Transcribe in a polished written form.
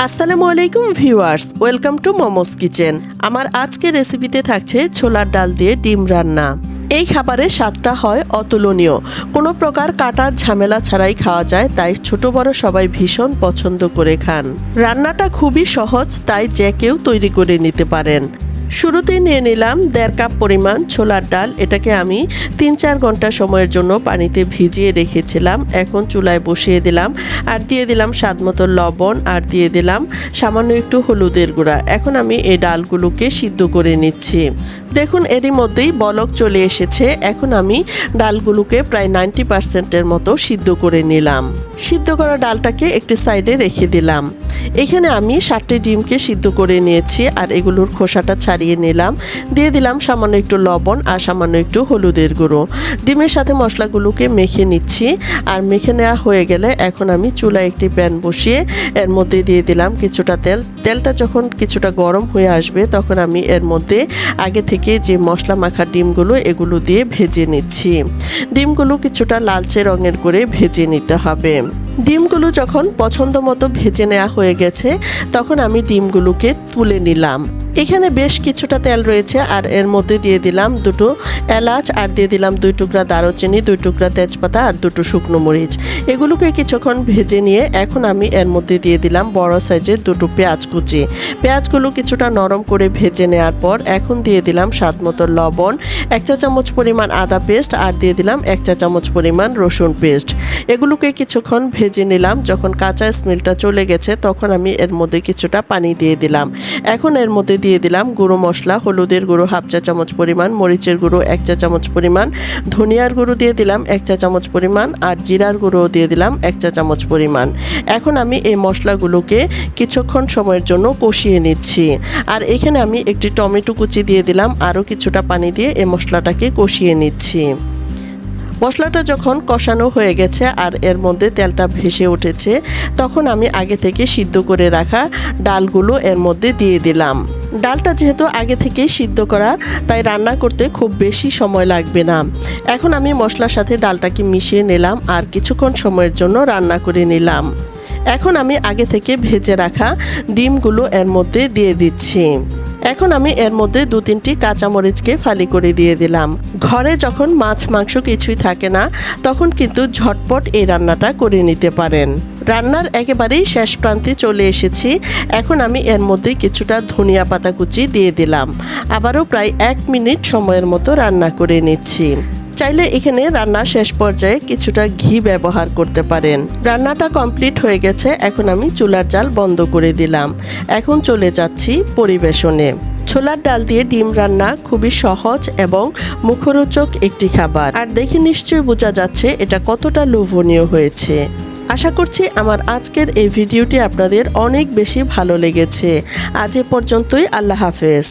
আসসালামু আলাইকুম viewers, welcome to momos kitchen. আমার আজকের রেসিপিতে থাকছে ছোলার ডাল দিয়ে ডিম রান্না। এই খাবারের স্বাদটা হয় অতুলনীয়, কোনো প্রকার কাটার ঝামেলা ছাড়াই খাওয়া যায়, তাই ছোট বড় সবাই ভীষণ পছন্দ করে খান। রান্নাটা খুবই সহজ, তাই যে কেউ তৈরি করে নিতে পারেন। শুরুতে নিয়ে নিলাম 1.5 কাপ পরিমাণ ছোলার ডাল। এটাকে আমি 3-4 ঘন্টা সময়ের জন্য পানিতে ভিজিয়ে রেখেছিলাম। এখন চুলায় বসিয়ে দিলাম আর দিয়ে দিলাম স্বাদমতো লবণ আর দিয়ে দিলাম সামান্য একটু হলুদের গুঁড়া। এখন আমি এই ডালগুলোকে সিদ্ধ করে নিচ্ছি। দেখুন এরই মধ্যেই বলক চলে এসেছে। এখন আমি ডালগুলোকে প্রায় 90%-এর মতো সিদ্ধ করে নিলাম। সিদ্ধ করা ডালটাকে একটি সাইডে রেখে দিলাম। এখানে আমি 7টি ডিমকে সিদ্ধ করে নিয়েছি আর এগুলোর খোসাটা ছাড়িয়ে নিলাম। দিয়ে দিলাম সামান্য একটু লবণ আর সামান্য একটু হলুদের গুঁড়ো। ডিমের সাথে মশলাগুলোকে মেখে নিচ্ছি। আর মেখে নেওয়া হয়ে গেলে এখন আমি চুলায় একটি প্যান বসিয়ে এর মধ্যে দিয়ে দিলাম কিছুটা তেল। তেলটা যখন কিছুটা গরম হয়ে আসবে তখন আমি এর মধ্যে আগে থেকে যে মশলা মাখা ডিমগুলো এগুলো দিয়ে ভেজে নিচ্ছি। ডিমগুলো কিছুটা লালচে রঙের করে ভেজে নিতে হবে। ডিমগুলো যখন পছন্দ মতো ভেজে নেওয়া হয়ে গেছে তখন আমি ডিমগুলোকে তুলে নিলাম। এখানে বেশ কিছুটা তেল রয়েছে আর এর মধ্যে দিয়ে দিলাম 2টো এলাচ আর দিয়ে দিলাম 2 টুকরা দারুচিনি, 2 টুকরা তেজপাতা আর 2টো শুকনো মরিচ। এগুলোকে কিছুক্ষণ ভেজে নিয়ে এখন আমি এর মধ্যে দিয়ে দিলাম বড় সাইজের 2টো পেঁয়াজ কুচি। পেঁয়াজগুলো কিছুটা নরম করে ভেজে নেওয়ার পর এখন দিয়ে দিলাম স্বাদমতো লবণ, 1 চা চামচ পরিমাণ আদা পেস্ট আর দিয়ে দিলাম 1 চা চামচ পরিমাণ রসুন পেস্ট। এগুলোকে কিছুক্ষণ ভেজে নিলাম। যখন কাঁচা স্মেলটা চলে গেছে তখন আমি এর মধ্যে কিছুটা পানি দিয়ে দিলাম। এখন এর মধ্যে দিয়ে দিলাম গুঁড়ো মশলা, হলুদের গুঁড়ো 1/2 চা চামচ পরিমাণ, মরিচের গুঁড়ো 1 চা চামচ পরিমাণ, ধনিয়ার গুঁড়ো দিয়ে দিলাম 1 চা চামচ পরিমাণ আর জিরার গুঁড়ো দিয়ে দিলাম 1 চা চামচ পরিমাণ। এখন আমি এই মশলাগুলোকে কিছুক্ষণ সময়ের জন্য কষিয়ে নিচ্ছি। আর এখানে আমি একটি টমেটো কুচি দিয়ে দিলাম, আরও কিছুটা পানি দিয়ে এই মশলাটাকে কষিয়ে নিচ্ছি। মশলাটা যখন কষানো হয়ে গেছে আর এর মধ্যে তেলটা ভেসে উঠেছে তখন আমি আগে থেকে সিদ্ধ করে রাখা ডালগুলো এর মধ্যে দিয়ে দিলাম। ডালটা যেহেতু আগে থেকেই সিদ্ধ করা তাই রান্না করতে খুব বেশি সময় লাগবে না। এখন আমি মশলার সাথে ডালটাকে মিশিয়ে নিলাম আর কিছুক্ষণ সময়ের জন্য রান্না করে নিলাম। এখন আমি আগে থেকে ভেজে রাখা ডিমগুলো এর মধ্যে দিয়ে দিচ্ছি। এখন আমি এর মধ্যে 2-3টি কাঁচামরিচকে ফালি করে দিয়ে দিলাম। ঘরে যখন মাছ মাংস কিছুই থাকে না তখন কিন্তু ঝটপট এই রান্নাটা করে নিতে পারেন। রান্নার একেবারেই শেষ প্রান্তে চলে এসেছি। এখন আমি এর মধ্যে কিছুটা ধনিয়া পাতা কুচি দিয়ে দিলাম। আবারও প্রায় 1 মিনিট সময়ের মতো রান্না করে নিচ্ছি। চাইলে এখানে রান্নার শেষ পর্যায়ে কিছুটা ঘি ব্যবহার করতে পারেন। রান্নাটা কমপ্লিট হয়ে গেছে। এখন আমি চুলার জাল বন্ধ করে দিলাম। এখন চলে যাচ্ছি পরিবেশনে। ছোলার ডাল দিয়ে ডিম রান্না খুবই সহজ এবং মুখরোচক একটি খাবার। আর দেখে নিশ্চয়ই বোঝা যাচ্ছে এটা কতটা লোভনীয় হয়েছে। আশা করছি আমার আজকের এই ভিডিওটি আপনাদের অনেক বেশি ভালো লেগেছে। আজ এ পর্যন্তই। আল্লাহ হাফেজ।